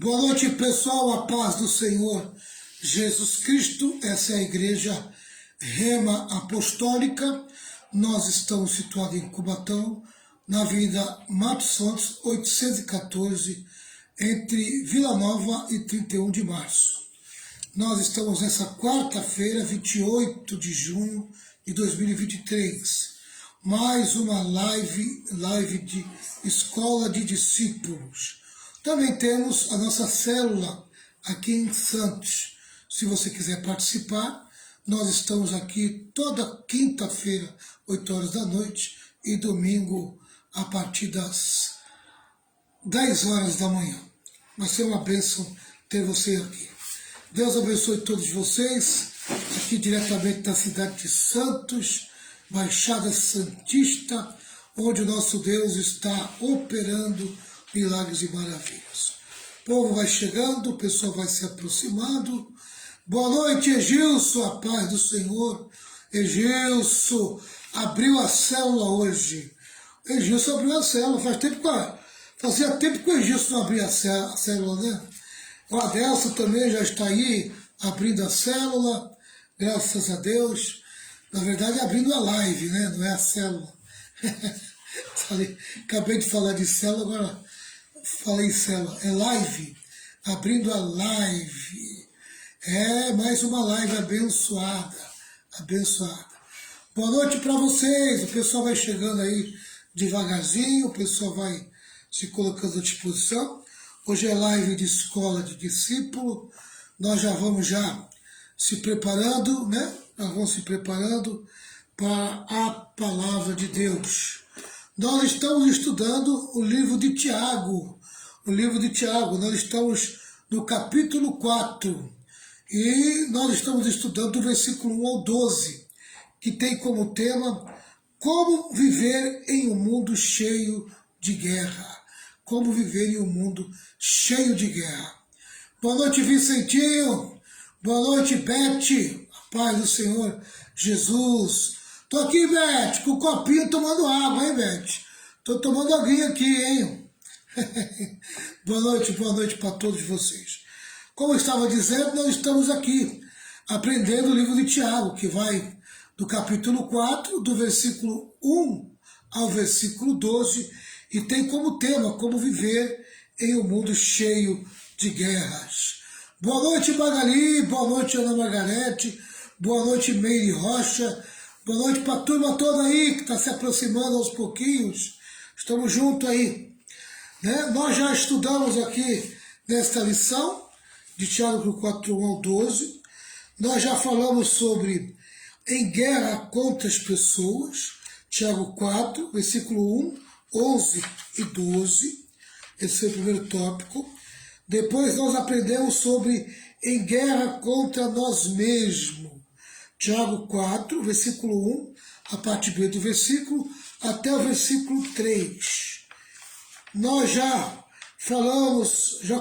Boa noite, pessoal, a paz do Senhor Jesus Cristo. Essa é a igreja Rema Apostólica. Nós estamos situados em Cubatão, na Avenida Matos Santos, 814, entre Vila Nova e 31 de março. Nós estamos nessa quarta-feira, 28 de junho de 2023. Mais uma live de Escola de Discípulos. Também temos a nossa célula aqui em Santos. Se você quiser participar, nós estamos aqui toda quinta-feira, 8 horas da noite, e domingo a partir das 10 horas da manhã. Vai ser uma bênção ter você aqui. Deus abençoe todos vocês, aqui diretamente da cidade de Santos, Baixada Santista, onde o nosso Deus está operando milagres e maravilhas. O povo vai chegando, o pessoal vai se aproximando. Boa noite, Egilson, a paz do Senhor. Egilson abriu a célula hoje. Egilson abriu a célula, fazia tempo que o Egilson não abria a célula, né? O Adelson também já está aí, abrindo a célula, graças a Deus. Na verdade, abrindo a live, né? Não é a célula. Acabei de falar de célula, agora falei célula. É live, abrindo a live. É mais uma live abençoada, abençoada. Boa noite para vocês, o pessoal vai chegando aí devagarzinho, o pessoal vai se colocando à disposição. Hoje é live de escola de discípulo, nós já vamos se preparando, né? Nós vamos se preparando para a palavra de Deus. Nós estamos estudando o livro de Tiago, nós estamos no capítulo 4, e nós estamos estudando do versículo 1 ao 12, que tem como tema como viver em um mundo cheio de guerra. Como viver em um mundo cheio de guerra. Boa noite, Vicentinho. Boa noite, Beth. A paz do Senhor Jesus. Tô aqui, Beth, com o copinho tomando água, hein, Beth? Tô tomando aguinha aqui, hein? Boa noite para todos vocês. Como eu estava dizendo, nós estamos aqui aprendendo o livro de Tiago, que vai do capítulo 4, do versículo 1 ao versículo 12, e tem como tema como viver em um mundo cheio de guerras. Boa noite, Magali, boa noite, Ana Margarete, boa noite, Meire Rocha, boa noite para a turma toda aí que está se aproximando aos pouquinhos. Estamos juntos aí. Né? Nós já estudamos aqui nesta lição, de Tiago 4, 1 ao 12. Nós já falamos sobre em guerra contra as pessoas, Tiago 4, versículo 1, 11 e 12, esse é o primeiro tópico. Depois nós aprendemos sobre em guerra contra nós mesmos, Tiago 4, versículo 1, a parte B do versículo, até o versículo 3. Nós já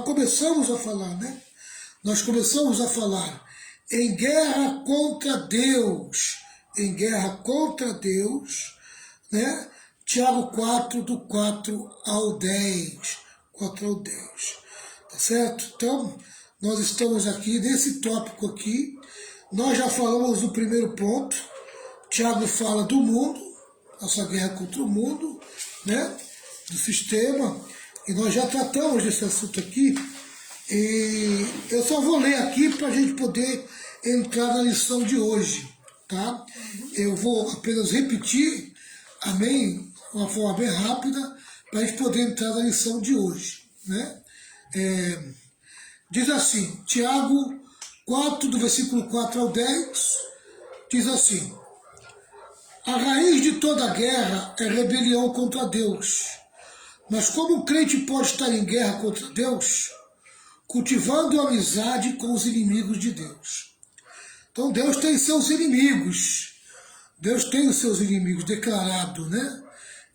começamos a falar, né? Nós começamos a falar em guerra contra Deus, né? Tiago 4, do 4 ao 10. Tá certo? Então, nós estamos aqui nesse tópico aqui. Nós já falamos do primeiro ponto. Tiago fala do mundo, nossa guerra contra o mundo, né? Do sistema. E nós já tratamos desse assunto aqui. E eu só vou ler aqui para a gente poder entrar na lição de hoje, tá? Eu vou apenas repetir, amém? De uma forma bem rápida, para a gente poder entrar na lição de hoje, né? Diz assim, Tiago 4, do versículo 4 ao 10, diz assim: a raiz de toda guerra é rebelião contra Deus. Mas como o crente pode estar em guerra contra Deus? Cultivando amizade com os inimigos de Deus. Então Deus tem seus inimigos. Deus tem os seus inimigos declarados, né?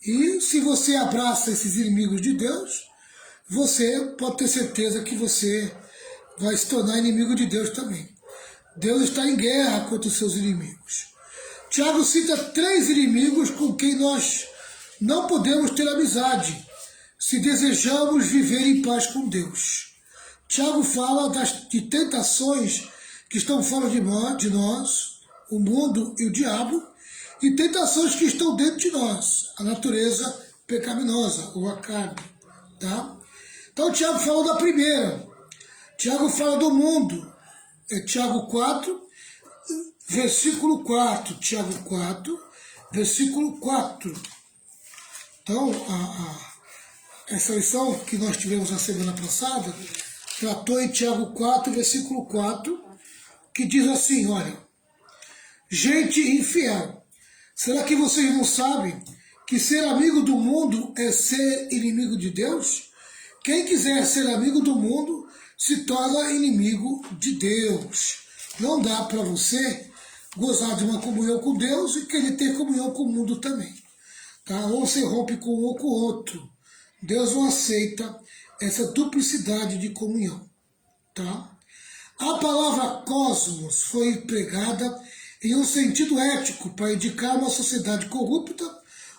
E se você abraça esses inimigos de Deus, você pode ter certeza que você vai se tornar inimigo de Deus também. Deus está em guerra contra os seus inimigos. Tiago cita 3 inimigos com quem nós não podemos ter amizade se desejamos viver em paz com Deus. Tiago fala de tentações que estão fora de nós, o mundo e o diabo, e tentações que estão dentro de nós, a natureza pecaminosa, ou a carne. Tá? Então Tiago fala da primeira. Tiago fala do mundo. É Tiago 4, versículo 4. Tiago 4, versículo 4. Então, essa lição que nós tivemos na semana passada tratou em Tiago 4, versículo 4, que diz assim, olha, gente infiel, será que vocês não sabem que ser amigo do mundo é ser inimigo de Deus? Quem quiser ser amigo do mundo se torna inimigo de Deus. Não dá para você gozar de uma comunhão com Deus e querer ter comunhão com o mundo também. Tá? Ou você rompe com um ou com o outro. Deus não aceita essa duplicidade de comunhão. Tá? A palavra cosmos foi empregada em um sentido ético para indicar uma sociedade corrupta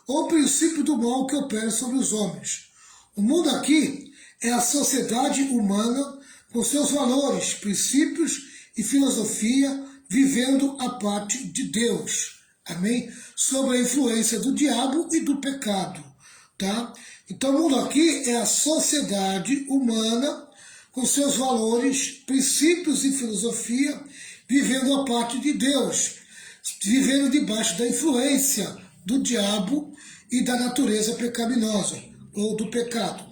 ou o princípio do mal que opera sobre os homens. O mundo aqui é a sociedade humana com seus valores, princípios e filosofia, vivendo a parte de Deus. Amém? Sobre a influência do diabo e do pecado. Tá? Então o mundo aqui é a sociedade humana com seus valores, princípios e filosofia, vivendo a parte de Deus, vivendo debaixo da influência do diabo e da natureza pecaminosa, ou do pecado.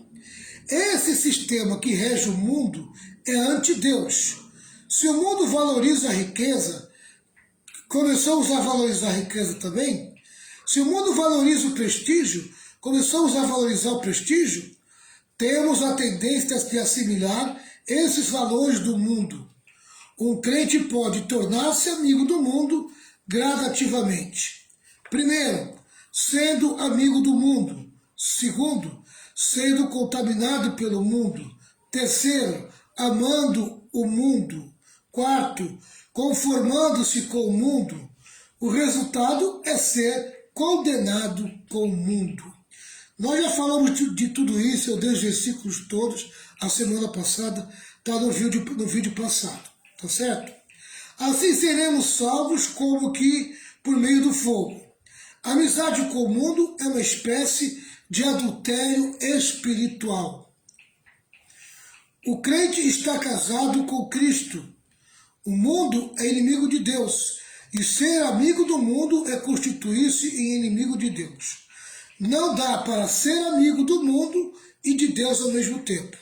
Esse sistema que rege o mundo é anti-Deus. Se o mundo valoriza a riqueza, começamos a valorizar a riqueza também. Se o mundo valoriza o prestígio, começamos a valorizar o prestígio, temos a tendência de assimilar esses valores do mundo. Um crente pode tornar-se amigo do mundo gradativamente. Primeiro, sendo amigo do mundo. Segundo, sendo contaminado pelo mundo. Terceiro, amando o mundo. Quarto, conformando-se com o mundo. O resultado é ser condenado com o mundo. Nós já falamos de tudo isso, eu dei os versículos todos, a semana passada, está no vídeo passado, tá certo? Assim seremos salvos como que por meio do fogo. A amizade com o mundo é uma espécie de adultério espiritual. O crente está casado com Cristo. O mundo é inimigo de Deus, e ser amigo do mundo é constituir-se em inimigo de Deus. Não dá para ser amigo do mundo e de Deus ao mesmo tempo.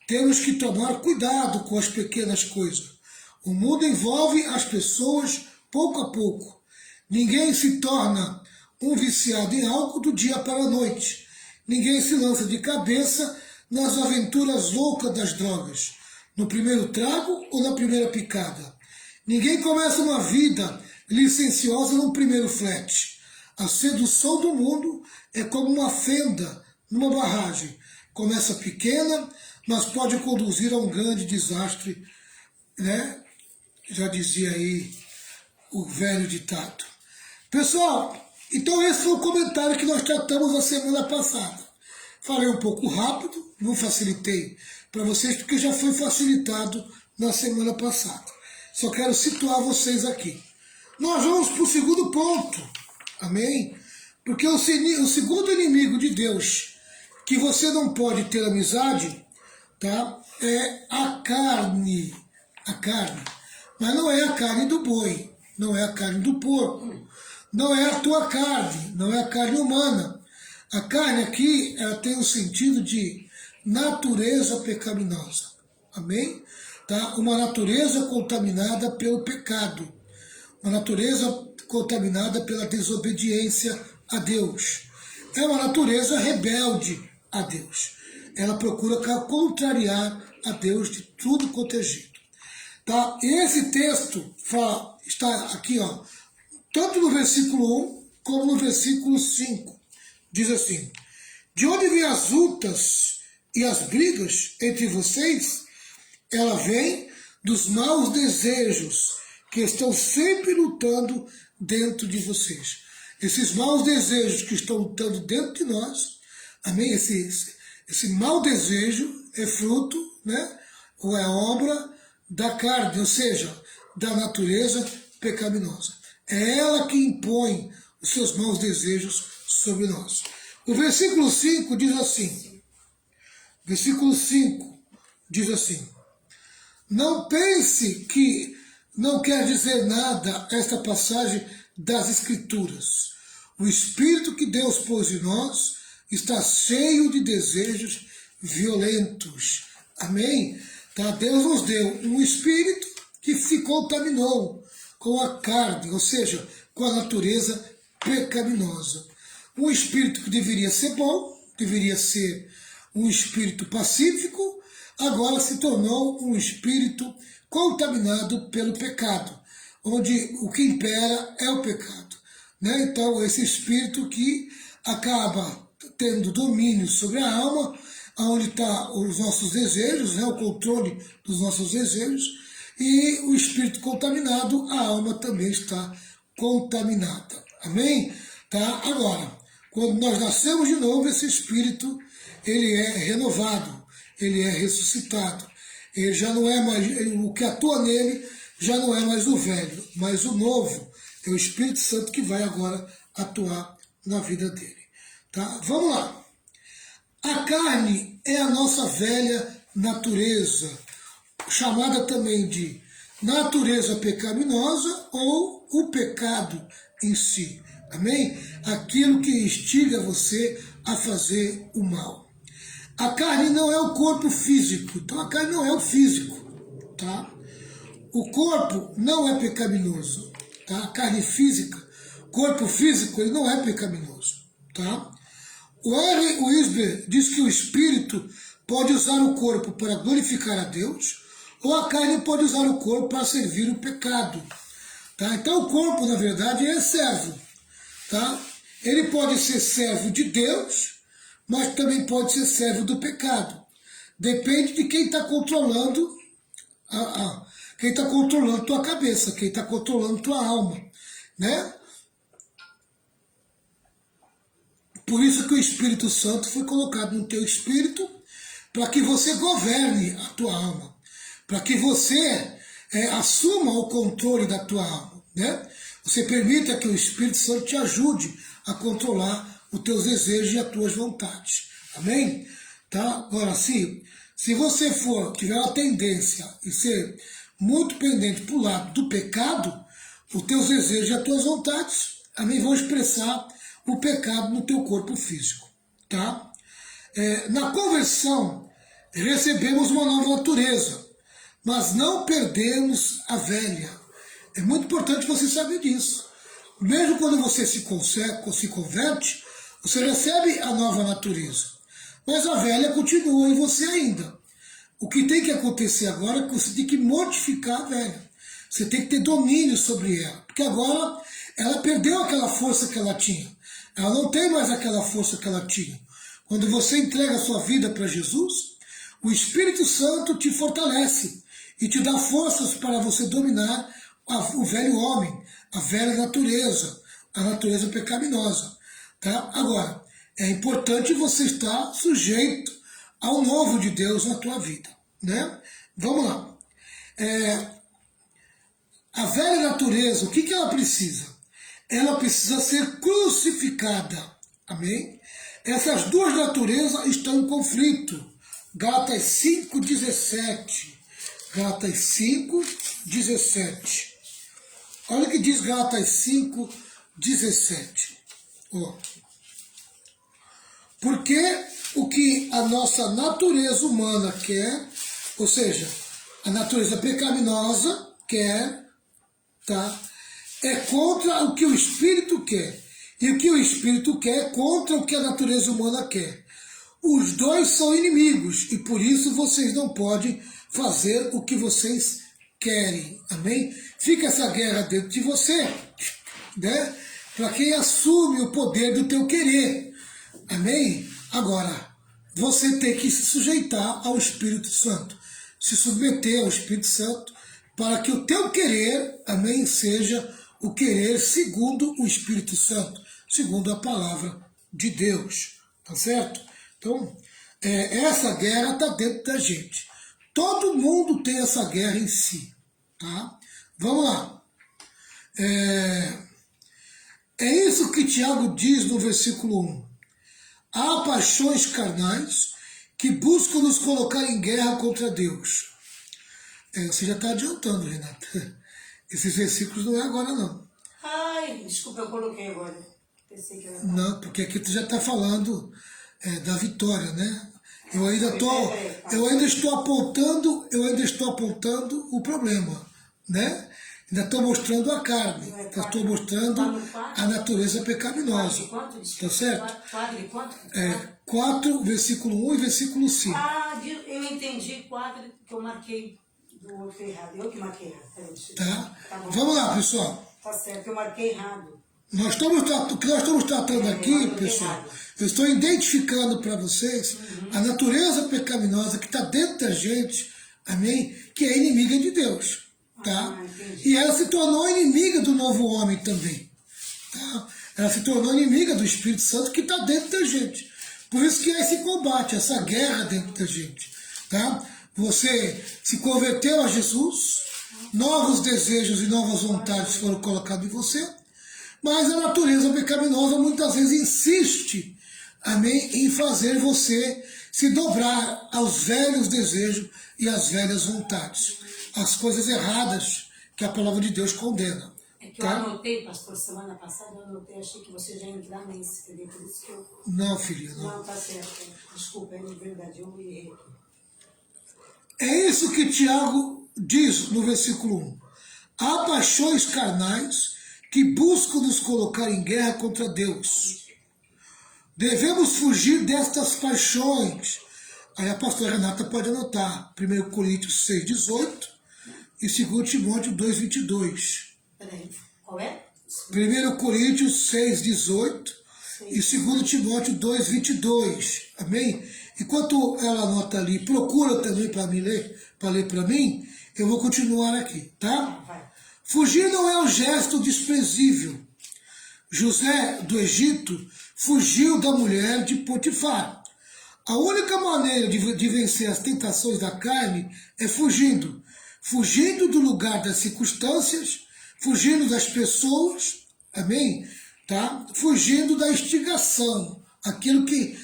Temos que tomar cuidado com as pequenas coisas. O mundo envolve as pessoas pouco a pouco. Ninguém se torna um viciado em álcool do dia para a noite. Ninguém se lança de cabeça nas aventuras loucas das drogas, no primeiro trago ou na primeira picada. Ninguém começa uma vida licenciosa no primeiro flerte. A sedução do mundo é como uma fenda numa barragem. Começa pequena, mas pode conduzir a um grande desastre, né? Já dizia aí o velho ditado. Pessoal, então esse foi o comentário que nós tratamos na semana passada. Falei um pouco rápido, não facilitei para vocês, porque já foi facilitado na semana passada. Só quero situar vocês aqui. Nós vamos para o segundo ponto, amém? Porque o segundo inimigo de Deus, que você não pode ter amizade, tá? É a carne. A carne. Mas não é a carne do boi, não é a carne do porco, não é a tua carne, não é a carne humana. A carne aqui, ela tem o sentido de natureza pecaminosa, amém? Tá? Uma natureza contaminada pelo pecado, uma natureza contaminada pela desobediência a Deus. É uma natureza rebelde a Deus. Ela procura contrariar a Deus de tudo quanto é jeito. Tá? Esse texto está aqui, ó, tanto no versículo 1 como no versículo 5. Diz assim: de onde vêm as lutas e as brigas entre vocês? Ela vem dos maus desejos que estão sempre lutando dentro de vocês. Esses maus desejos que estão lutando dentro de nós, amém? Esse mau desejo é fruto, né? ou é obra da carne, ou seja, da natureza pecaminosa. É ela que impõe os seus maus desejos sobre nós. O versículo 5 diz assim, versículo 5 diz assim, não pense que não quer dizer nada esta passagem das Escrituras. O Espírito que Deus pôs em nós está cheio de desejos violentos. Amém? Tá? Deus nos deu um Espírito que se contaminou com a carne, ou seja, com a natureza pecaminosa. Um Espírito que deveria ser bom, deveria ser um Espírito pacífico, agora se tornou um Espírito contaminado pelo pecado, onde o que impera é o pecado. Né? Então, esse Espírito que acaba tendo domínio sobre a alma, onde estão os nossos desejos, né? O controle dos nossos desejos, e o espírito contaminado, a alma também está contaminada. Amém? Tá? Agora, quando nós nascemos de novo, esse espírito, ele é renovado, ele é ressuscitado. Ele já não é mais, o que atua nele já não é mais o velho, mas o novo. É o Espírito Santo que vai agora atuar na vida dele. Tá? Vamos lá. A carne é a nossa velha natureza, chamada também de natureza pecaminosa ou o pecado em si. Amém? Aquilo que instiga você a fazer o mal. A carne não é o corpo físico, então a carne não é o físico, tá? O corpo não é pecaminoso, tá? A carne física, corpo físico, ele não é pecaminoso, tá? O R. Wisber diz que o espírito pode usar o corpo para glorificar a Deus, ou a carne pode usar o corpo para servir o pecado. Tá? Então o corpo, na verdade, é servo. Tá? Ele pode ser servo de Deus, mas também pode ser servo do pecado. Depende de quem está controlando quem está controlando tua cabeça, quem está controlando tua alma. Né? Por isso que o Espírito Santo foi colocado no teu espírito, para que você governe a tua alma, para que você assuma o controle da tua alma. Né? Você permita que o Espírito Santo te ajude a controlar os teus desejos e as tuas vontades. Amém? Tá? Agora, se você tiver uma tendência e ser muito pendente para o lado do pecado, os teus desejos e as tuas vontades, amém, vão expressar o pecado no teu corpo físico. Tá? Na conversão, recebemos uma nova natureza, mas não perdemos a velha. É muito importante você saber disso. Mesmo quando você se converte, você recebe a nova natureza, mas a velha continua em você ainda. O que tem que acontecer agora é que você tem que mortificar a velha. Você tem que ter domínio sobre ela, porque agora ela perdeu aquela força que ela tinha. Ela não tem mais aquela força que ela tinha. Quando você entrega a sua vida para Jesus, o Espírito Santo te fortalece e te dá forças para você dominar o velho homem, a velha natureza, a natureza pecaminosa. Tá? Agora, é importante você estar sujeito ao novo de Deus na tua vida. Né? Vamos lá. A velha natureza, o que ela precisa? Ela precisa ser crucificada. Amém? Essas duas naturezas estão em conflito. Gálatas 5:17. Gálatas 5:17. Olha o que diz Gálatas 5:17. Porque o que a nossa natureza humana quer, ou seja, a natureza pecaminosa quer, tá? É contra o que o Espírito quer. E o que o Espírito quer é contra o que a natureza humana quer. Os dois são inimigos e por isso vocês não podem fazer o que vocês querem. Amém? Fica essa guerra dentro de você, né? Para quem assume o poder do teu querer. Amém? Agora, você tem que se sujeitar ao Espírito Santo. Se submeter ao Espírito Santo para que o teu querer, amém, seja o querer segundo o Espírito Santo, segundo a palavra de Deus. Tá certo? Então, essa guerra está dentro da gente. todo mundo tem essa guerra em si, tá? Vamos lá. É isso que Tiago diz no versículo 1. Há paixões carnais que buscam nos colocar em guerra contra Deus. Você já está adiantando, Renata. Esses versículos não é agora, não. Ai, desculpa, eu coloquei agora. Pensei que era... Não, porque aqui tu já está falando da vitória, né? Eu ainda estou apontando o problema, né? Ainda estou mostrando a carne, estou mostrando a natureza pecaminosa. Tá certo? 4, versículo 1 e versículo 5. Ah, eu entendi 4 que eu marquei do outro errado. Eu que marquei errado. Tá? Vamos lá, pessoal. Tá certo, eu marquei errado. O que nós estamos tratando aqui, pessoal, eu estou identificando para vocês a natureza pecaminosa que está dentro da gente, amém? Que é inimiga de Deus, tá? E ela se tornou inimiga do novo homem também, tá? Ela se tornou inimiga do Espírito Santo que está dentro da gente. Por isso que é esse combate, essa guerra dentro da gente, tá? Você se converteu a Jesus, novos desejos e novas vontades foram colocados em você, mas a natureza pecaminosa muitas vezes insiste, amém, em fazer você se dobrar aos velhos desejos e às velhas vontades, as coisas erradas que a palavra de Deus condena. É que eu anotei, pastor, semana passada eu anotei, achei que você já ia entrar nesse, entendeu? Por isso que eu... Não, filha, não. Não, tá certo. Desculpa, é verdade, eu errei aqui. É isso que Tiago diz no versículo 1. Há paixões carnais que buscam nos colocar em guerra contra Deus. Devemos fugir destas paixões. Aí a pastora Renata pode anotar 1 Coríntios 6,18 e 2 Timóteo 2,22. Peraí, qual é? 1 Coríntios 6,18 e 2 Timóteo 2,22. Amém? Enquanto ela anota ali, procura também para ler para mim, eu vou continuar aqui, tá? Fugir não é um gesto desprezível. José do Egito fugiu da mulher de Potifar. A única maneira de vencer as tentações da carne é fugindo. Fugindo do lugar das circunstâncias, fugindo das pessoas, amém? Tá? Fugindo da instigação, aquilo que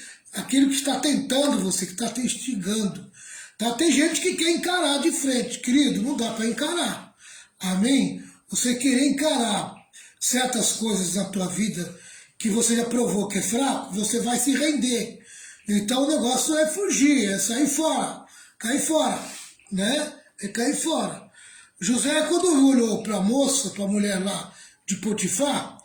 está tentando você, que está te instigando. Tá? Tem gente que quer encarar de frente, querido, não dá para encarar. Amém? Você querer encarar certas coisas na tua vida que você já provou que é fraco, você vai se render. Então o negócio é fugir, é sair fora, cair fora, né? É cair fora. José, quando olhou para a moça, para a mulher lá de Potifar,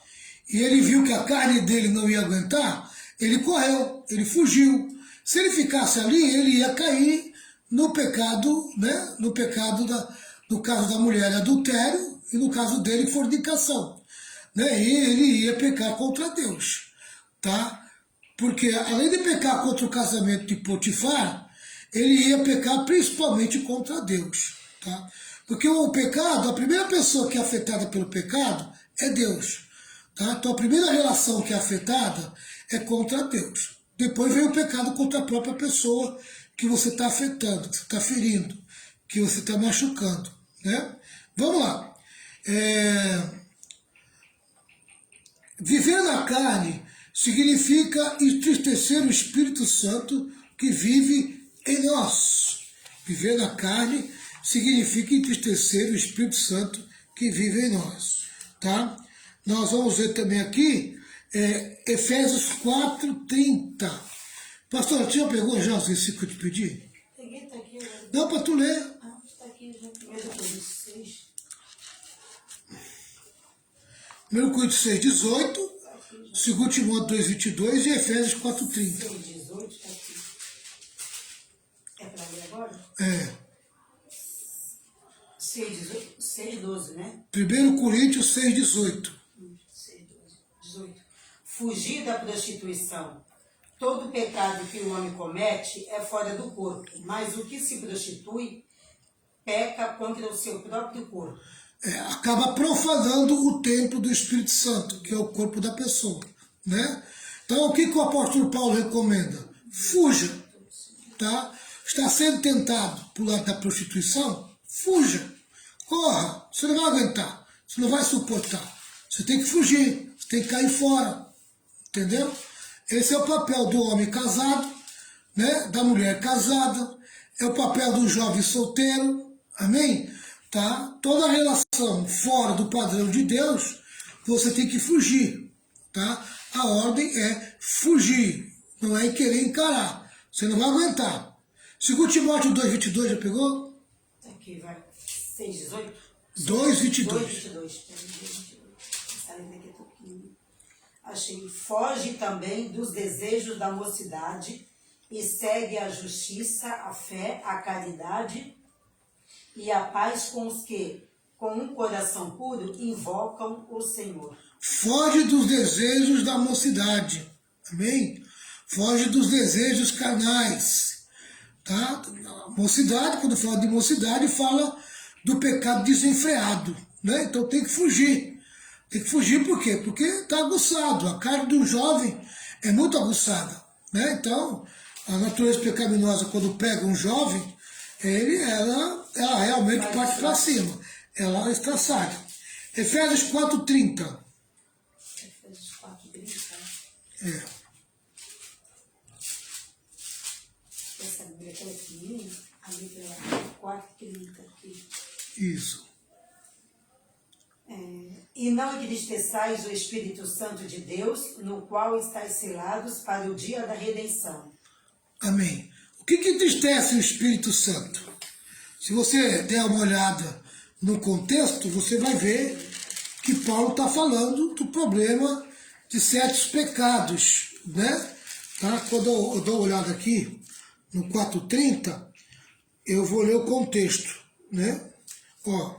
e ele viu que a carne dele não ia aguentar, ele correu, ele fugiu. Se ele ficasse ali, ele ia cair no pecado, né? No pecado no caso da mulher, adultério, e no caso dele, fornicação. Né? E ele ia pecar contra Deus, tá? Porque além de pecar contra o casamento de Potifar, ele ia pecar principalmente contra Deus, tá? Porque o pecado, a primeira pessoa que é afetada pelo pecado é Deus, tá? Então a primeira relação que é afetada é contra Deus. Depois vem o pecado contra a própria pessoa que você está afetando, que você está ferindo, que você está machucando, né? Vamos lá. Viver na carne significa entristecer o Espírito Santo que vive em nós. Viver na carne significa entristecer o Espírito Santo que vive em nós. Tá? Nós vamos ver também aqui Efésios 4:30. Pastor, tinha pegou já os versículos que eu te pedi? Peguei, tá aqui. Não, para tu ler. Ah, tá aqui já. 1 Coríntios 6,18, 2 Timóteo 2,22 e Efésios 4:30. 6,18 tá aqui. É para ler agora? É. 6,12, né? 1 Coríntios 6,18. 18. Fugir da prostituição. Todo pecado que o homem comete é fora do corpo, mas o que se prostitui peca contra o seu próprio corpo. Acaba profanando o templo do Espírito Santo, que é o corpo da pessoa, né? Então, o que o apóstolo Paulo recomenda? Fuja, tá? está sendo tentado por lado da prostituição, fuja, corra, você não vai aguentar, você não vai suportar, você tem que fugir, você tem que cair fora, entendeu? Esse é o papel do homem casado, né, da mulher casada, é o papel do jovem solteiro, amém? Tá? Toda relação fora do padrão de Deus, você tem que fugir, tá? A ordem é fugir, não é querer encarar, você não vai aguentar. 2 Timóteo 2,22, já pegou? Aqui vai 6,18? 2,22. 2,22. Achei. Foge também dos desejos da mocidade e segue a justiça, a fé, a caridade e a paz com os que, com um coração puro, invocam o Senhor. Foge dos desejos da mocidade, amém? Foge dos desejos carnais, tá? Mocidade, quando fala de mocidade, fala do pecado desenfreado, né? Então tem que fugir. Tem que fugir por quê? Porque está aguçado, a carne do jovem é muito aguçada, né? Então, a natureza pecaminosa, quando pega um jovem, ela realmente parte para cima, ela é estraçada. Efésios 4,30. Efésios 4,30. É. Essa Bíblia aqui é pequenininha, a Bíblia é 4,30 aqui. Isso. E não entristeçais o Espírito Santo de Deus, no qual estáis selados para o dia da redenção. Amém. O que entristece o Espírito Santo? Se você der uma olhada no contexto, você vai ver que Paulo está falando do problema de certos pecados, né? Tá? Quando eu dou uma olhada aqui no 4,30, eu vou ler o contexto, né? Ó,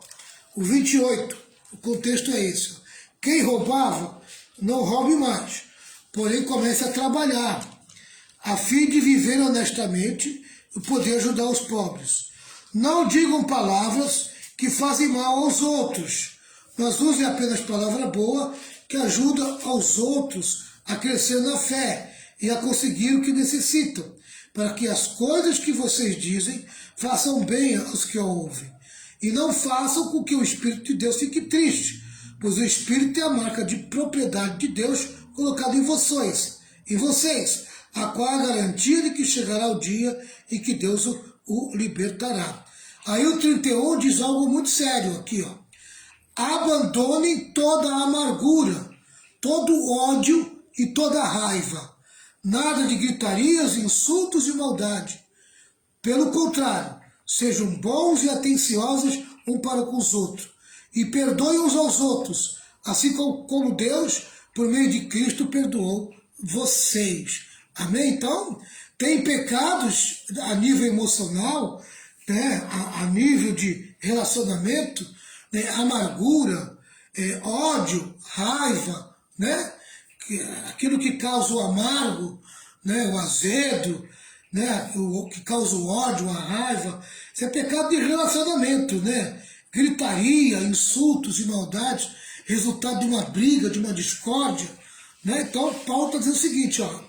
o 28, o contexto é esse. Quem roubava, não roube mais, porém comece a trabalhar, a fim de viver honestamente e poder ajudar os pobres. Não digam palavras que fazem mal aos outros, mas usem apenas palavra boa que ajuda aos outros a crescer na fé e a conseguir o que necessitam, para que as coisas que vocês dizem façam bem aos que ouvem. E não façam com que o Espírito de Deus fique triste, pois o Espírito é a marca de propriedade de Deus colocada em vocês, a qual é a garantia de que chegará o dia em que Deus o libertará. Aí o 31 diz algo muito sério aqui, ó. Abandonem toda a amargura, todo o ódio e toda a raiva. Nada de gritarias, insultos e maldade. Pelo contrário, sejam bons e atenciosos um para com os outros. E perdoem uns aos outros, assim como Deus, por meio de Cristo, perdoou vocês. Amém? Então, tem pecados a nível emocional, né, a nível de relacionamento, né, amargura, ódio, raiva, né, aquilo que causa o amargo, né, o azedo, né, o que causa o ódio, a raiva. Isso é pecado de relacionamento, né? Gritaria, insultos e maldades, resultado de uma briga, de uma discórdia, né? Então, Paulo está dizendo o seguinte, ó,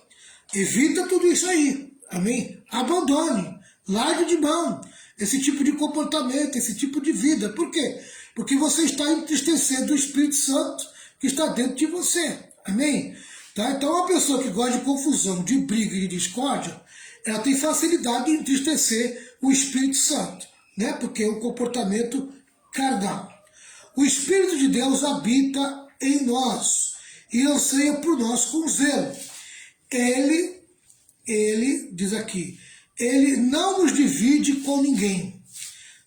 evita tudo isso aí, amém? Abandone, largue de mão esse tipo de comportamento, esse tipo de vida. Por quê? Porque você está entristecendo o Espírito Santo que está dentro de você, amém? Tá? Então, uma pessoa que gosta de confusão, de briga e de discórdia, ela tem facilidade de entristecer o Espírito Santo, né? Porque é um comportamento carnal. O Espírito de Deus habita em nós e anseia por nós com zelo. Ele, diz aqui, ele não nos divide com ninguém.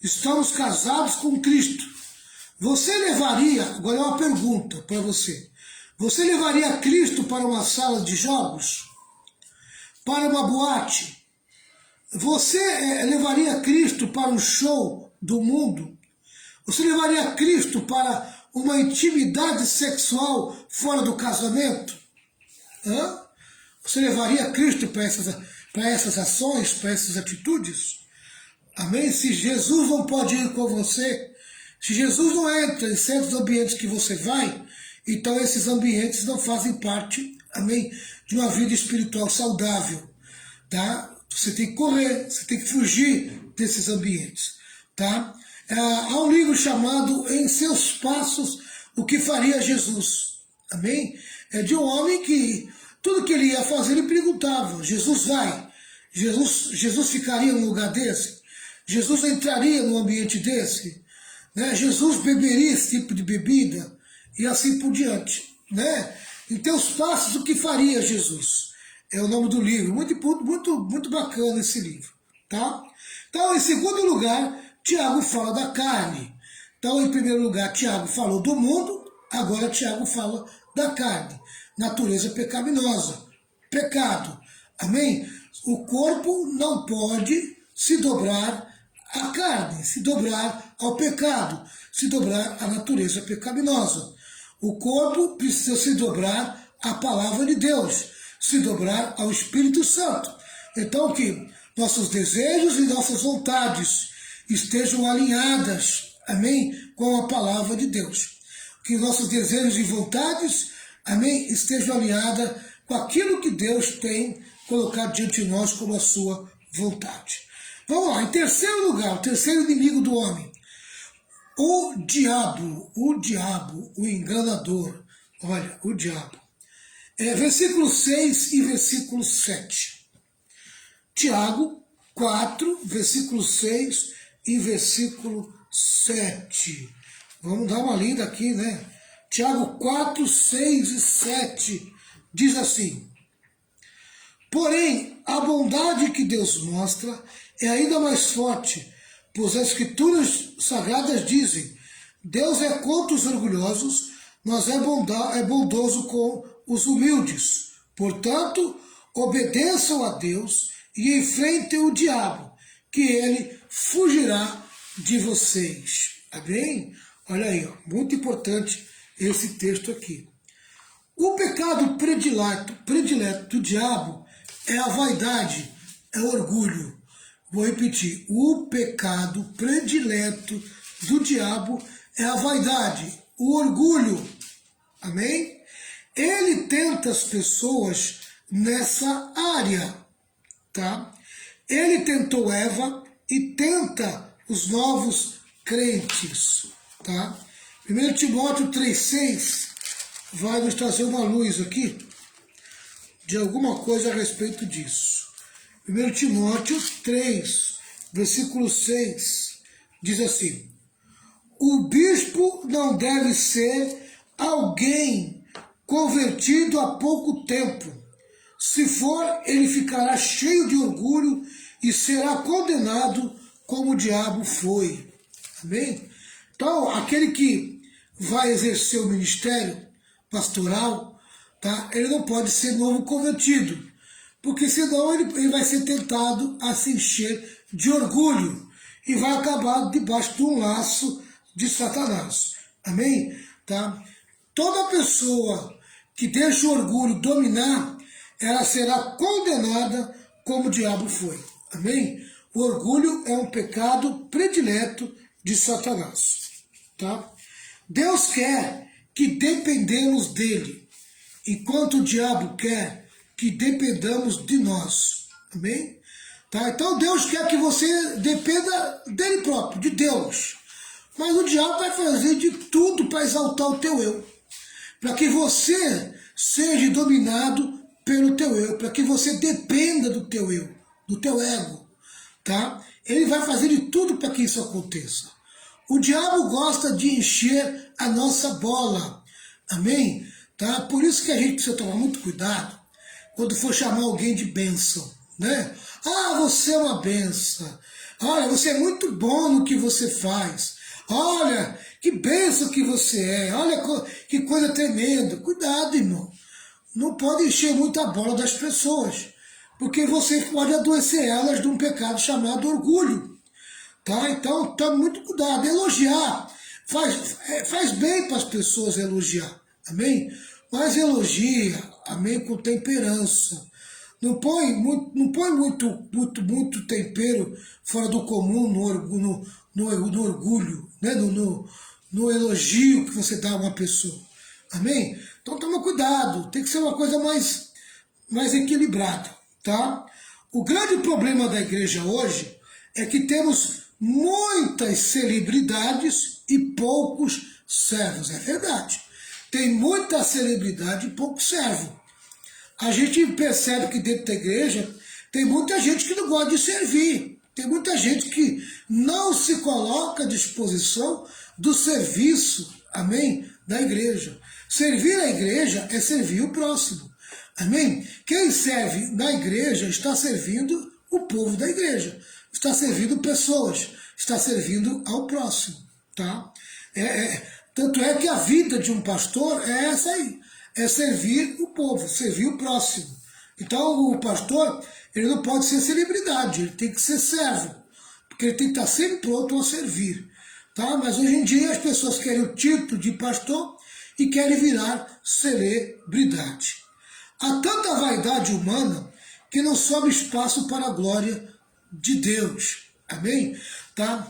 Estamos casados com Cristo. Você levaria, agora é uma pergunta para você, você levaria Cristo para uma sala de jogos? Para uma boate? Você levaria Cristo para um show do mundo? Você levaria Cristo para uma intimidade sexual fora do casamento? Hã? Você levaria Cristo para essas ações, para essas atitudes? Amém? Se Jesus não pode ir com você, se Jesus não entra em certos ambientes que você vai, então esses ambientes não fazem parte, amém, de uma vida espiritual saudável, tá? Você tem que correr, você tem que fugir desses ambientes, tá? Há um livro chamado Em Seus Passos, o que faria Jesus, amém? É de um homem que tudo que ele ia fazer ele perguntava, Jesus vai? Jesus ficaria num lugar desse? Jesus entraria num ambiente desse? Né? Jesus beberia esse tipo de bebida? E assim por diante, né? Em Teus Passos, o que faria Jesus? É o nome do livro, muito bacana esse livro, tá? Então, em segundo lugar, Tiago fala da carne. Então, em primeiro lugar, Tiago falou do mundo, agora Tiago fala da carne. Natureza pecaminosa, pecado, amém? O corpo não pode se dobrar à carne, se dobrar ao pecado, se dobrar à natureza pecaminosa. O corpo precisa se dobrar à palavra de Deus, se dobrar ao Espírito Santo. Então que nossos desejos e nossas vontades estejam alinhadas, amém, com a palavra de Deus. Que nossos desejos e vontades, amém, estejam alinhadas com aquilo que Deus tem colocado diante de nós como a sua vontade. Vamos lá, em terceiro lugar, o terceiro inimigo do homem, o diabo, o enganador. Olha, o diabo. Versículo 6 e versículo 7. Tiago 4, versículo 6 e versículo 7. Vamos dar uma lida aqui, né? Tiago 4, 6 e 7 diz assim: porém, a bondade que Deus mostra é ainda mais forte, pois as Escrituras Sagradas dizem: Deus é contra os orgulhosos, mas é bondoso com os humildes. Portanto, obedeçam a Deus e enfrentem o diabo, que ele fugirá de vocês. Amém? Olha aí, ó, muito importante esse texto aqui. O pecado predileto do diabo é a vaidade, é o orgulho. Vou repetir, o pecado predileto do diabo é a vaidade, o orgulho. Amém? Ele tenta as pessoas nessa área, tá? Ele tentou Eva e tenta os novos crentes, tá? 1 Timóteo 3,6 vai nos trazer uma luz aqui de alguma coisa a respeito disso. 1 Timóteo 3, versículo 6, diz assim: o bispo não deve ser alguém convertido há pouco tempo. Se for, ele ficará cheio de orgulho e será condenado como o diabo foi. Amém? Então, aquele que vai exercer o ministério pastoral, tá? Ele não pode ser novo convertido, porque senão ele vai ser tentado a se encher de orgulho e vai acabar debaixo de um laço de Satanás. Amém? Tá? Toda pessoa que deixa o orgulho dominar, ela será condenada como o diabo foi. Amém? O orgulho é um pecado predileto de Satanás. Tá? Deus quer que dependemos dele, enquanto o diabo quer que dependamos de nós. Amém? Tá? Então Deus quer que você dependa dele próprio, de Deus. Mas o diabo vai fazer de tudo para exaltar o teu eu, para que você seja dominado pelo teu eu, para que você dependa do teu eu, do teu ego, tá? Ele vai fazer de tudo para que isso aconteça. O diabo gosta de encher a nossa bola, amém? Tá? Por isso que a gente precisa tomar muito cuidado quando for chamar alguém de bênção, né? Ah, você é uma bênção. Olha, você é muito bom no que você faz. Olha, que bênção que você é. Olha que coisa tremenda. Cuidado, irmão. Não pode encher muito a bola das pessoas, porque você pode adoecer elas de um pecado chamado orgulho. Tá? Então, tome muito cuidado. Elogiar. Faz bem para as pessoas elogiar. Amém? Mas elogia, amém, com temperança. Não põe muito tempero fora do comum no orgulho, né? no elogio que você dá a uma pessoa. Amém? Então toma cuidado, tem que ser uma coisa mais equilibrada, tá? o grande problema da igreja hoje é que temos muitas celebridades e poucos servos. É verdade. Tem muita celebridade e pouco servo. A gente percebe que dentro da igreja tem muita gente que não gosta de servir. Tem muita gente que não se coloca à disposição do serviço, amém, da igreja. Servir a igreja é servir o próximo, amém? Quem serve na igreja está servindo o povo da igreja, está servindo pessoas, está servindo ao próximo, tá? Tanto é que a vida de um pastor é essa aí, é servir o povo, servir o próximo. Então o pastor, ele não pode ser celebridade, ele tem que ser servo, porque ele tem que estar sempre pronto a servir. Tá? Mas hoje em dia as pessoas querem o título de pastor e querem virar celebridade. Há tanta vaidade humana que não sobra espaço para a glória de Deus. Amém? Tá?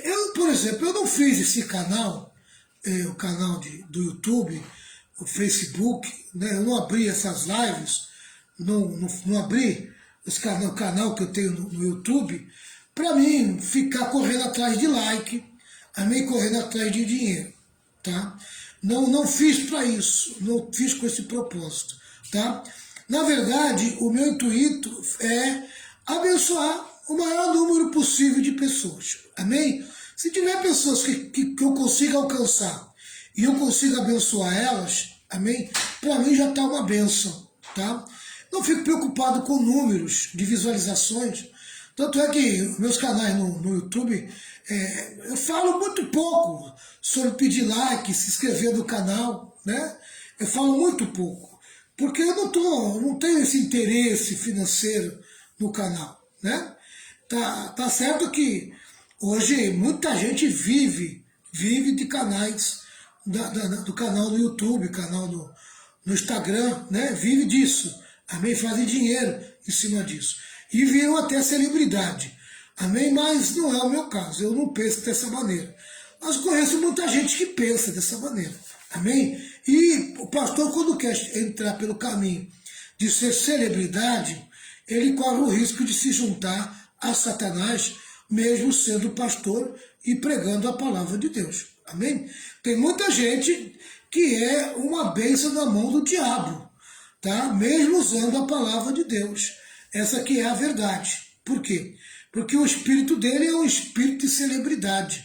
Eu, por exemplo, eu não fiz esse canal, o canal do YouTube, o Facebook, né? Eu não abri essas lives, não abri o canal que eu tenho no YouTube, para mim ficar correndo atrás de like, amém, correndo atrás de dinheiro, tá? Não fiz para isso, não fiz com esse propósito, tá? Na verdade, o meu intuito é abençoar o maior número possível de pessoas, amém? Se tiver pessoas que eu consiga alcançar e eu consiga abençoar elas, amém? Para mim já está uma bênção, tá? Não fico preocupado com números de visualizações. Tanto é que meus canais no YouTube, eu falo muito pouco sobre pedir like, se inscrever no canal, né? Eu falo muito pouco, porque eu não tenho esse interesse financeiro no canal, né? Tá certo que hoje muita gente vive de canais, do canal do YouTube, canal no Instagram, né? Vive disso. Amém? Fazem dinheiro em cima disso. E viram até celebridade. Amém? Mas não é o meu caso. Eu não penso dessa maneira. Mas conheço muita gente que pensa dessa maneira. Amém? E o pastor, quando quer entrar pelo caminho de ser celebridade, ele corre o risco de se juntar a Satanás, mesmo sendo pastor e pregando a palavra de Deus. Amém? Tem muita gente que é uma bênção na mão do diabo. Tá? Mesmo usando a palavra de Deus. Essa que é a verdade. Por quê? Porque o espírito dele é um espírito de celebridade.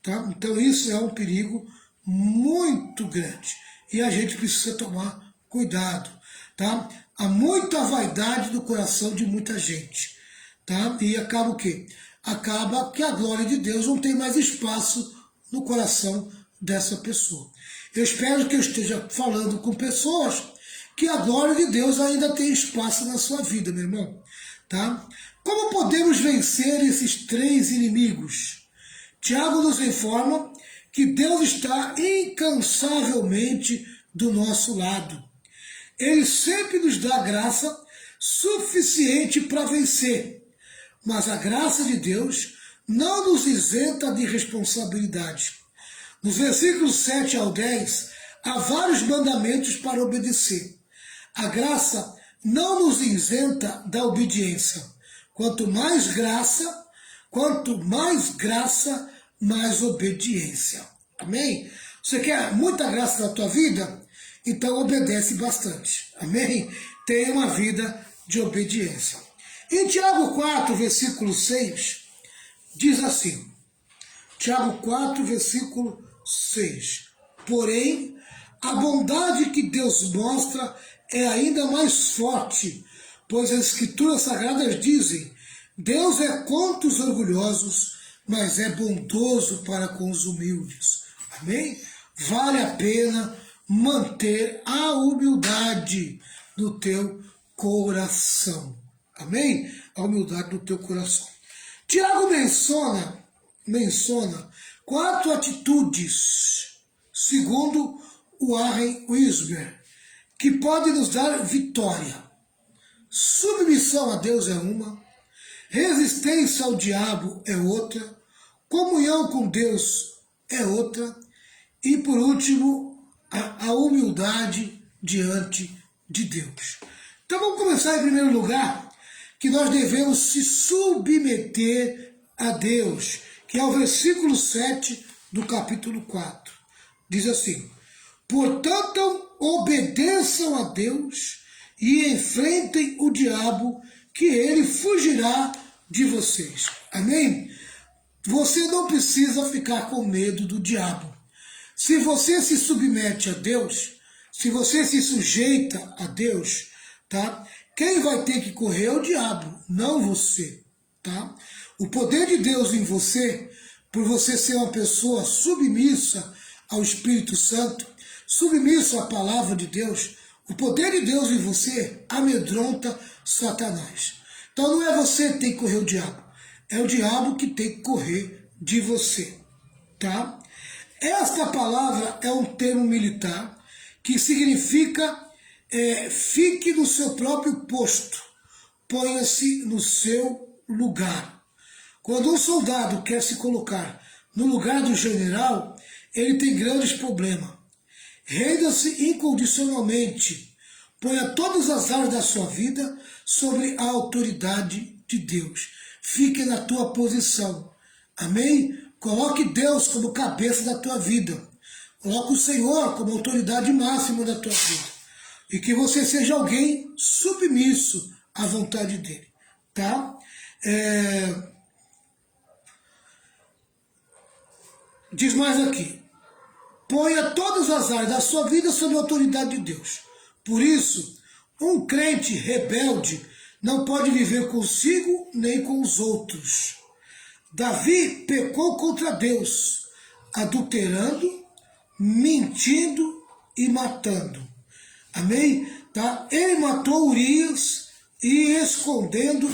Tá? Então isso é um perigo muito grande. E a gente precisa tomar cuidado. Tá? Há muita vaidade no coração de muita gente. Tá? E acaba o quê? Acaba que a glória de Deus não tem mais espaço no coração dessa pessoa. Eu espero que eu esteja falando com pessoas que a glória de Deus ainda tem espaço na sua vida, meu irmão. Tá? Como podemos vencer esses três inimigos? Tiago nos informa que Deus está incansavelmente do nosso lado. Ele sempre nos dá graça suficiente para vencer. Mas a graça de Deus não nos isenta de responsabilidade. Nos versículos 7 ao 10, há vários mandamentos para obedecer. A graça não nos isenta da obediência. Quanto mais graça, mais obediência. Amém? Você quer muita graça na tua vida? Então obedece bastante. Amém? Tenha uma vida de obediência. Em Tiago 4, versículo 6, diz assim. Tiago 4, versículo 6. Porém, a bondade que Deus mostra é ainda mais forte, pois as Escrituras Sagradas dizem: Deus é contra os orgulhosos, mas é bondoso para com os humildes. Amém? Vale a pena manter a humildade no teu coração. Amém? A humildade no teu coração. Tiago menciona 4 atitudes, segundo o Warren Wiersbe, que podem nos dar vitória. Submissão a Deus é uma, resistência ao diabo é outra, comunhão com Deus é outra, e por último, a humildade diante de Deus. Então vamos começar em primeiro lugar, que nós devemos se submeter a Deus, que é o versículo 7 do capítulo 4. Diz assim: portanto, obedeçam a Deus e enfrentem o diabo, que ele fugirá de vocês. Amém? Você não precisa ficar com medo do diabo. Se você se submete a Deus, se você se sujeita a Deus, tá? Quem vai ter que correr é o diabo, não você, tá? O poder de Deus em você, por você ser uma pessoa submissa ao Espírito Santo, submisso à palavra de Deus, o poder de Deus em você amedronta Satanás. Então não é você que tem que correr o diabo, é o diabo que tem que correr de você, tá? Esta palavra é um termo militar que significa fique no seu próprio posto, ponha-se no seu lugar. Quando um soldado quer se colocar no lugar do general, ele tem grandes problemas. Renda-se incondicionalmente, ponha todas as áreas da sua vida sobre a autoridade de Deus. Fique na tua posição. Amém? Coloque Deus como cabeça da tua vida. Coloque o Senhor como autoridade máxima da tua vida. E que você seja alguém submisso à vontade dele. Tá? Diz mais aqui. Ponha todas as áreas da sua vida sob a autoridade de Deus. Por isso, um crente rebelde não pode viver consigo nem com os outros. Davi pecou contra Deus, adulterando, mentindo e matando. Amém? Tá? Ele matou Urias e escondendo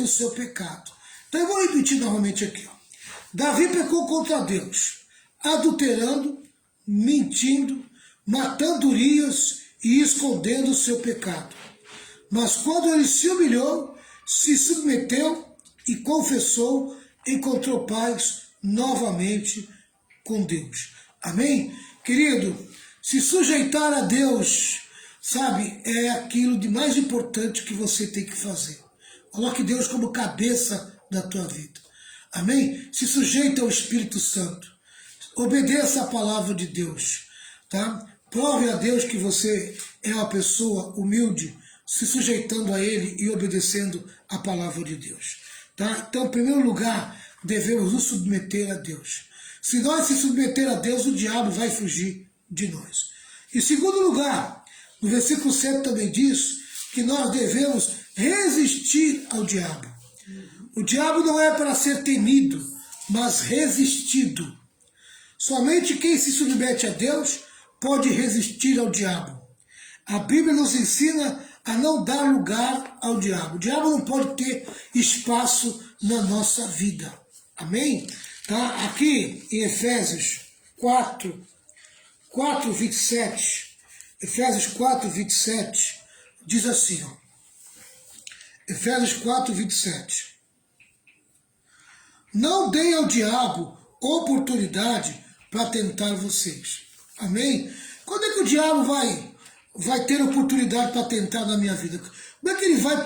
o seu pecado. Então eu vou repetir novamente aqui. Ó. Davi pecou contra Deus, adulterando, mentindo, matando Urias e escondendo o seu pecado. Mas quando ele se humilhou, se submeteu e confessou, encontrou paz novamente com Deus. Amém? Querido, se sujeitar a Deus, sabe, é aquilo de mais importante que você tem que fazer. Coloque Deus como cabeça da tua vida. Amém? Se sujeite ao Espírito Santo. Obedeça a palavra de Deus. Tá? Prove a Deus que você é uma pessoa humilde, se sujeitando a Ele e obedecendo a palavra de Deus. Tá? Então, em primeiro lugar, devemos nos submeter a Deus. Se nós se submeter a Deus, o diabo vai fugir de nós. Em segundo lugar, no versículo 7 também diz que nós devemos resistir ao diabo. O diabo não é para ser temido, mas resistido. Somente quem se submete a Deus pode resistir ao diabo. A Bíblia nos ensina a não dar lugar ao diabo. O diabo não pode ter espaço na nossa vida. Amém? Tá? Aqui em Efésios 4, 27, Efésios 4, 27, diz assim, ó, Efésios 4, 27. Não deem ao diabo oportunidade para tentar vocês. Amém? Quando é que o diabo vai ter oportunidade para tentar na minha vida? Como é que ele vai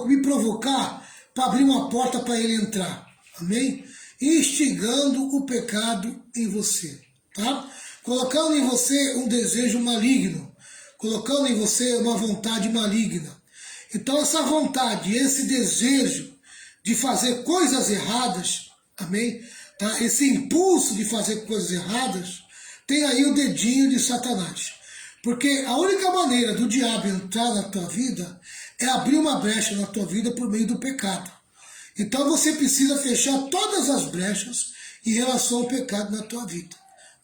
me provocar para abrir uma porta para ele entrar? Amém? Instigando o pecado em você. Tá? Colocando em você um desejo maligno. Colocando em você uma vontade maligna. Então essa vontade, esse desejo de fazer coisas erradas, amém? Tá? Esse impulso de fazer coisas erradas, tem aí o dedinho de Satanás. Porque a única maneira do diabo entrar na tua vida é abrir uma brecha na tua vida por meio do pecado. Então você precisa fechar todas as brechas em relação ao pecado na tua vida.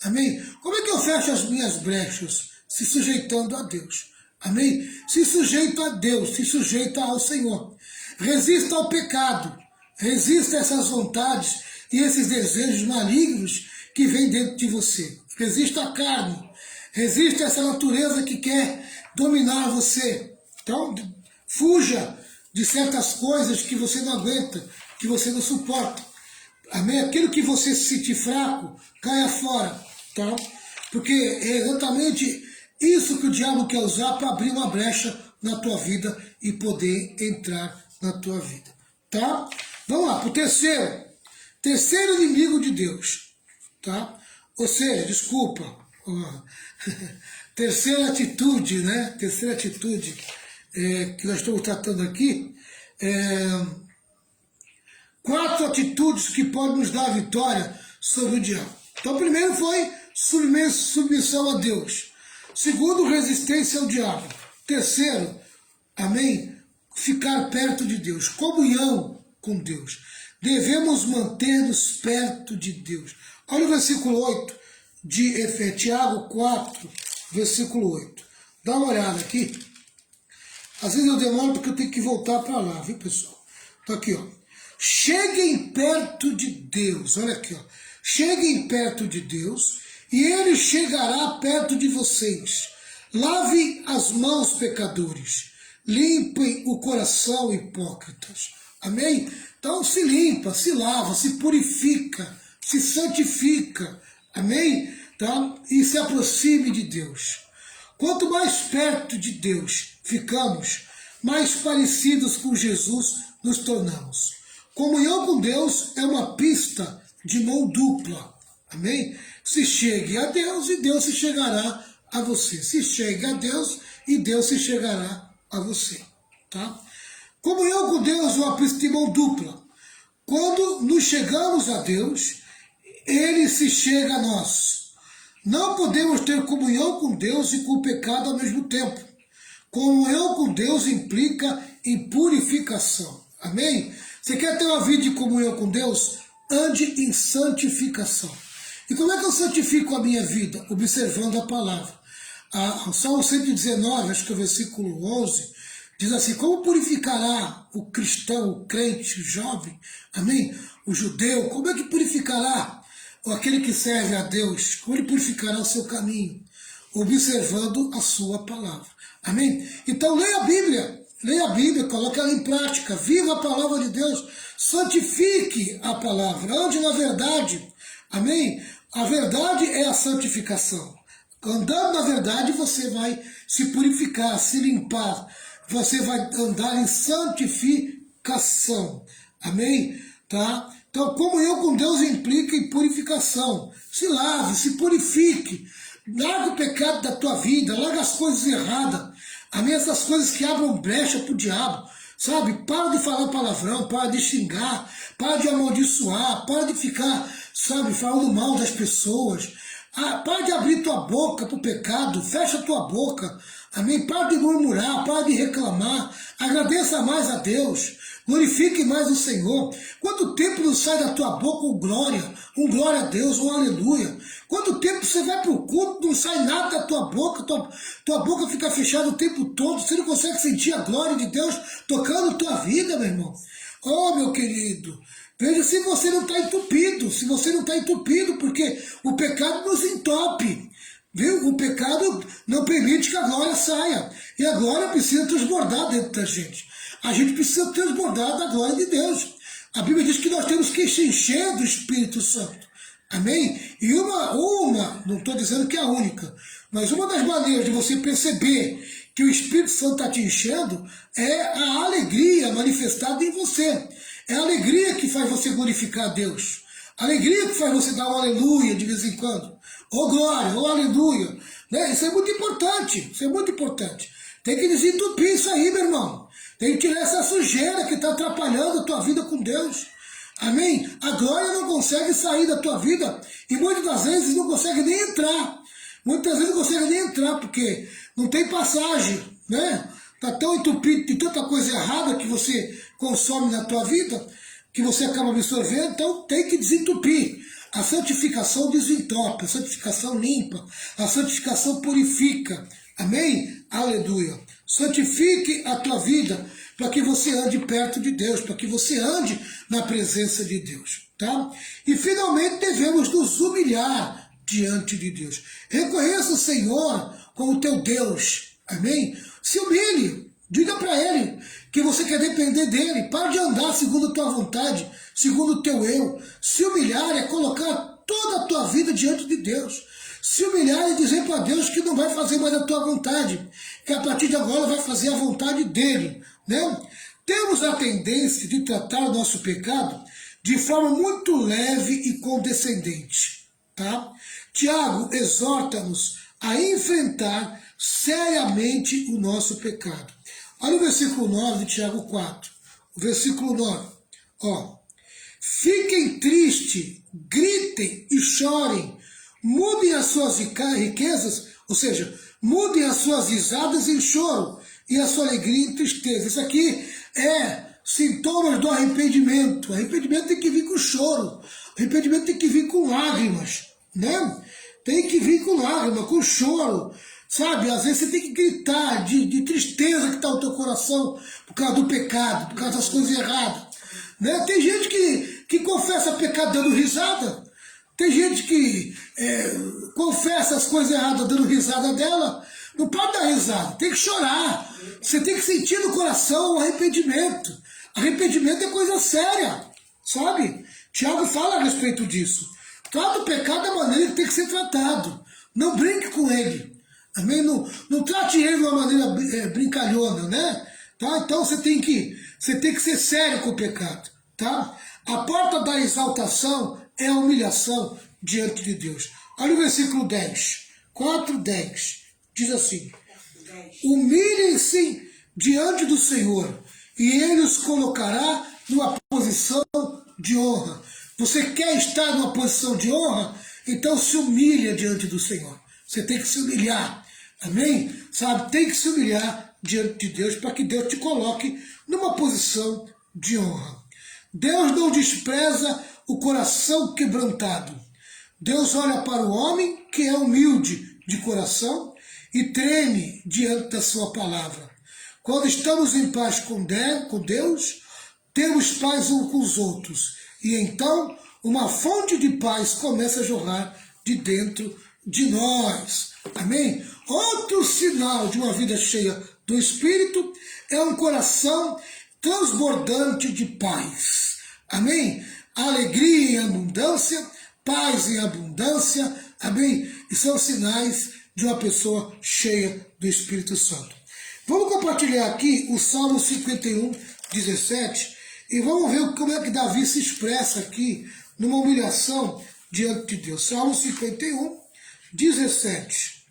Amém? Como é que eu fecho as minhas brechas? Se sujeitando a Deus. Amém? Se sujeita a Deus, se sujeita ao Senhor. Resista ao pecado. Resista a essas vontades e esses desejos malignos que vêm dentro de você. Resista à carne. Resista a essa natureza que quer dominar você. Então, fuja de certas coisas que você não aguenta, que você não suporta. Amém? Aquilo que você se sentir fraco, caia fora. Tá? Porque é exatamente isso que o diabo quer usar para abrir uma brecha na tua vida e poder entrar na tua vida, tá? Vamos lá, para o terceiro inimigo de Deus, tá? Ou seja, desculpa, terceira atitude, né? Terceira atitude que nós estamos tratando aqui, 4 atitudes que podem nos dar a vitória sobre o diabo. Então, o primeiro foi submissão a Deus. Segundo, resistência ao diabo. Terceiro, amém? Ficar perto de Deus, comunhão com Deus. Devemos manter-nos perto de Deus. Olha o versículo 8 de Tiago 4, versículo 8. Dá uma olhada aqui. Às vezes eu demoro porque eu tenho que voltar para lá, viu, pessoal? Então aqui, ó. Cheguem perto de Deus. Olha aqui, ó. Cheguem perto de Deus e Ele chegará perto de vocês. Lavem as mãos, pecadores. Limpem o coração, hipócritas. Amém? Então se limpa, se lava, se purifica, se santifica. Amém? Tá? E se aproxime de Deus. Quanto mais perto de Deus ficamos, mais parecidos com Jesus nos tornamos. Comunhão com Deus é uma pista de mão dupla. Amém? Se chegue a Deus e Deus se chegará a você. Se chegue a Deus e Deus se chegará a você. Tá? Comunhão com Deus é uma pista de mão dupla. Quando nos chegamos a Deus, Ele se chega a nós. Não podemos ter comunhão com Deus e com o pecado ao mesmo tempo. Comunhão com Deus implica em purificação. Amém? Você quer ter uma vida de comunhão com Deus? Ande em santificação. E como é que eu santifico a minha vida? Observando a palavra. O Salmo 119, acho que é o versículo 11, diz assim: como purificará o cristão, o crente, o jovem, amém? O judeu, como é que purificará aquele que serve a Deus? Como ele purificará o seu caminho? Observando a sua palavra, amém? Então leia a Bíblia, coloque ela em prática, viva a palavra de Deus, santifique a palavra, ande na verdade, amém? A verdade é a santificação. Andando na verdade, você vai se purificar, se limpar, você vai andar em santificação, amém? Tá? Então, comunhão com Deus implica em purificação. Se lave, se purifique, larga o pecado da tua vida, larga as coisas erradas, amém? Essas coisas que abram brecha para o diabo, sabe? Para de falar palavrão, para de xingar, para de amaldiçoar, para de ficar, sabe, falando mal das pessoas. Para de abrir tua boca para o pecado, fecha tua boca, amém? Para de murmurar, para de reclamar, agradeça mais a Deus, glorifique mais o Senhor. Quanto tempo não sai da tua boca um glória a Deus, um aleluia? Quanto tempo você vai para o culto, não sai nada da tua boca, tua boca fica fechada o tempo todo, você não consegue sentir a glória de Deus tocando tua vida, meu irmão? Oh, meu querido, veja se você não está entupido, porque o pecado nos entope, viu? O pecado não permite que a glória saia, e a glória precisa transbordar dentro da gente. A gente precisa transbordar da glória de Deus. A Bíblia diz que nós temos que se encher do Espírito Santo, amém? E não estou dizendo que é a única, mas uma das maneiras de você perceber que o Espírito Santo está te enchendo é a alegria manifestada em você. É a alegria que faz você glorificar a Deus. A alegria que faz você dar um aleluia de vez em quando. Ô glória, ô aleluia. Né? Isso é muito importante, Tem que desentupir isso aí, meu irmão. Tem que tirar essa sujeira que está atrapalhando a tua vida com Deus. Amém? A glória não consegue sair da tua vida e muitas das vezes não consegue nem entrar. Porque não tem passagem, né? Está tão entupido de tanta coisa errada que você consome na tua vida, que você acaba absorvendo, então tem que desentupir. A santificação desentope, a santificação limpa, a santificação purifica. Amém? Aleluia. Santifique a tua vida para que você ande perto de Deus, para que você ande na presença de Deus. Tá? E finalmente devemos nos humilhar diante de Deus. Reconheça o Senhor como teu Deus. Amém? Se humilhe. Diga para Ele que você quer depender dEle. Para de andar segundo a tua vontade, segundo o teu eu. Se humilhar é colocar toda a tua vida diante de Deus. Se humilhar é dizer para Deus que não vai fazer mais a tua vontade, que a partir de agora vai fazer a vontade dEle. Né? temos a tendência de tratar o nosso pecado de forma muito leve e condescendente, tá? Tiago exorta-nos a enfrentar seriamente o nosso pecado. Olha o versículo 9 de Tiago 4. O versículo 9. Ó. Fiquem tristes, gritem e chorem, mudem as suas riquezas, ou seja, mudem as suas risadas em choro e a sua alegria em tristeza. Isso aqui é sintomas do arrependimento. O arrependimento tem que vir com choro, o arrependimento tem que vir com lágrimas, né? Tem que vir com lágrimas, com choro, sabe? Às vezes você tem que gritar de tristeza que está no teu coração por causa do pecado, por causa das coisas erradas. Né? Tem gente que confessa pecado dando risada, tem gente que confessa as coisas erradas dando risada dela. Não pode dar risada, tem que chorar. Você tem que sentir no coração o arrependimento. Arrependimento é coisa séria, sabe? Tiago fala a respeito disso. Trata o pecado da maneira que tem que ser tratado. Não brinque com ele. Amém? Não trate ele de uma maneira brincalhona, né? Tá? Então você tem que ser sério com o pecado. Tá? A porta da exaltação é a humilhação diante de Deus. Olha o versículo 10. 4:10. Diz assim: humilhem-se diante do Senhor, e Ele os colocará numa posição de honra. Você quer estar numa posição de honra? Então se humilha diante do Senhor. Você tem que se humilhar. Amém? Sabe? Tem que se humilhar diante de Deus para que Deus te coloque numa posição de honra. Deus não despreza o coração quebrantado. Deus olha para o homem que é humilde de coração e treme diante da sua palavra. Quando estamos em paz com Deus, temos paz uns com os outros. E então, uma fonte de paz começa a jorrar de dentro de nós. Amém? Outro sinal de uma vida cheia do Espírito é um coração transbordante de paz. Amém? Alegria em abundância, paz em abundância. Amém? E são sinais de uma pessoa cheia do Espírito Santo. Vamos compartilhar aqui o Salmo 51, 17, e vamos ver como é que Davi se expressa aqui numa humilhação diante de Deus. Salmo 51, 17.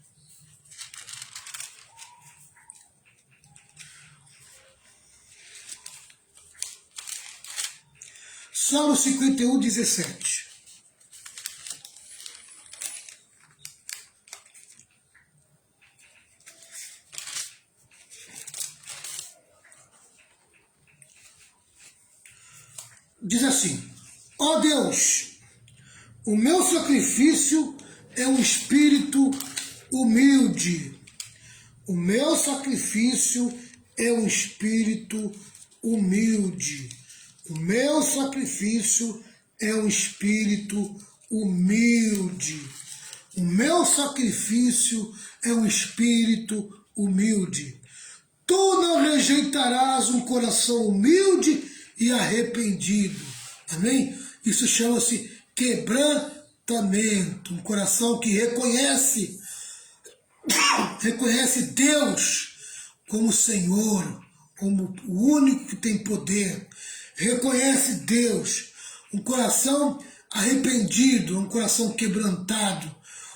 Salmo 51, 17. Diz assim: ó Deus, o meu sacrifício é um espírito humilde. O meu sacrifício é um espírito humilde. O meu sacrifício é um espírito humilde. O meu sacrifício é um espírito humilde. Tu não rejeitarás um coração humilde e arrependido. Amém? Isso chama-se quebrantamento. Um coração que reconhece Deus como Senhor, como o único que tem poder. Reconhece Deus. Um coração arrependido, um coração quebrantado,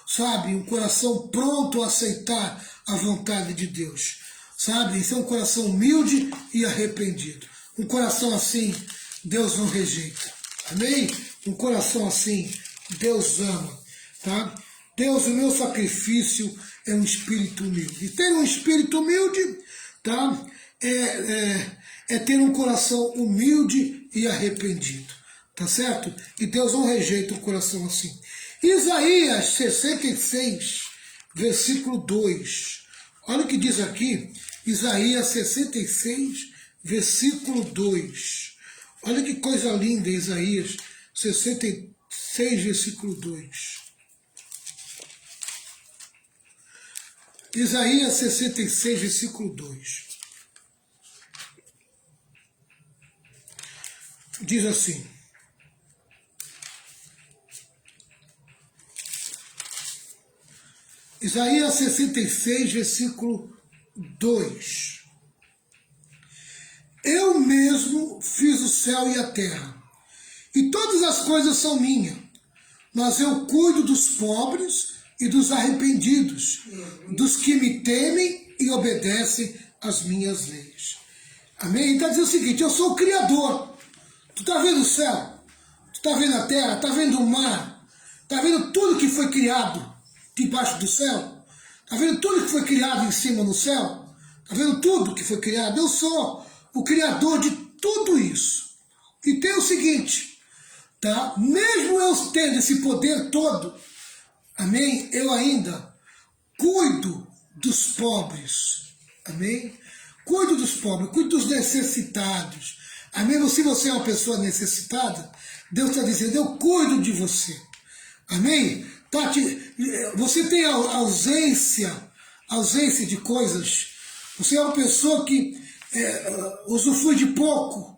sabe? Um coração pronto a aceitar a vontade de Deus, sabe? Isso é um coração humilde e arrependido. Um coração assim, Deus não rejeita. Amém? Um coração assim, Deus ama. Tá? Deus, o meu sacrifício é um espírito humilde. E ter um espírito humilde, tá? É ter um coração humilde e arrependido. Tá certo? E Deus não rejeita um coração assim. Isaías 66, versículo 2. Olha o que diz aqui. Isaías 66, versículo 2. Olha que coisa linda, Isaías 66, versículo 2. Isaías 66, versículo 2. Diz assim: Isaías 66, versículo 2. Eu mesmo fiz o céu e a terra, e todas as coisas são minhas, mas eu cuido dos pobres e dos arrependidos, dos que me temem e obedecem às minhas leis. Amém? Então diz o seguinte, eu sou o Criador. Tu está vendo o céu? Tu está vendo a terra? Está vendo o mar? Está vendo tudo que foi criado debaixo do céu? Está vendo tudo que foi criado em cima no céu? Está vendo tudo que foi criado? Eu sou o Criador de tudo isso. E tem o seguinte, tá? Mesmo eu tendo esse poder todo, amém? Eu ainda cuido dos pobres, amém? Cuido dos pobres, cuido dos necessitados. Amém? Se você é uma pessoa necessitada, Deus está dizendo, eu cuido de você. Amém? Tati, você tem ausência de coisas. Você é uma pessoa que usufrui de pouco,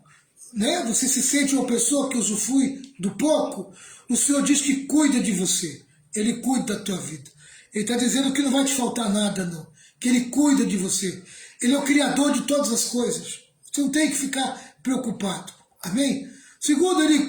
né? Você se sente uma pessoa que usufrui do pouco. O Senhor diz que cuida de você. Ele cuida da tua vida. Ele está dizendo que não vai te faltar nada, não. Que Ele cuida de você. Ele é o Criador de todas as coisas. Você não tem que ficar preocupado. Amém? Segundo, Ele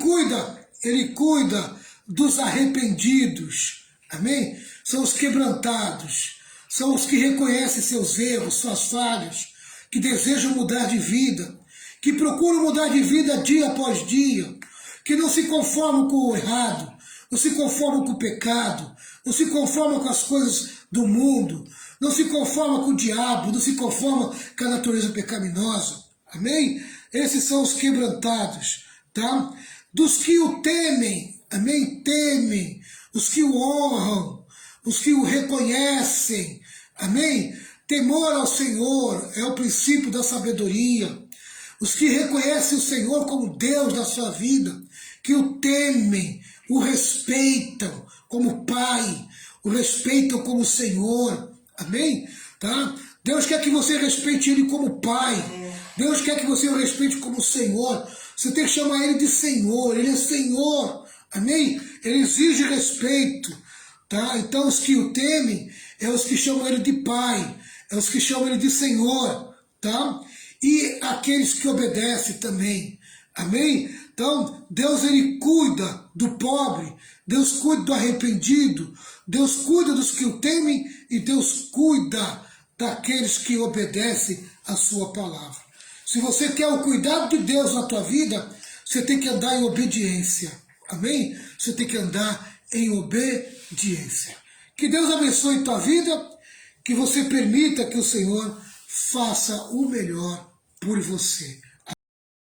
cuida dos arrependidos. Amém? São os quebrantados. São os que reconhecem seus erros, suas falhas, que desejam mudar de vida, que procuram mudar de vida dia após dia, que não se conformam com o errado, não se conformam com o pecado, não se conformam com as coisas do mundo, não se conformam com o diabo, não se conformam com a natureza pecaminosa. Amém? Esses são os quebrantados, tá? Dos que o temem, amém? Temem, os que o honram, os que o reconhecem, amém? Temor ao Senhor é o princípio da sabedoria. Os que reconhecem o Senhor como Deus da sua vida, que o temem, o respeitam como Pai, o respeitam como Senhor, amém? Tá? Deus quer que você respeite Ele como Pai, Deus quer que você o respeite como Senhor. Você tem que chamar Ele de Senhor, Ele é Senhor, amém? Ele exige respeito, tá? Então os que o temem é os que chamam Ele de Pai, é os que chamam Ele de Senhor, tá? E aqueles que obedecem também, amém? Então Deus Ele cuida do pobre, Deus cuida do arrependido, Deus cuida dos que o temem e Deus cuida daqueles que obedecem a sua palavra. Se você quer o cuidado de Deus na tua vida, você tem que andar em obediência. Amém? Você tem que andar em obediência. Que Deus abençoe tua vida, que você permita que o Senhor faça o melhor por você.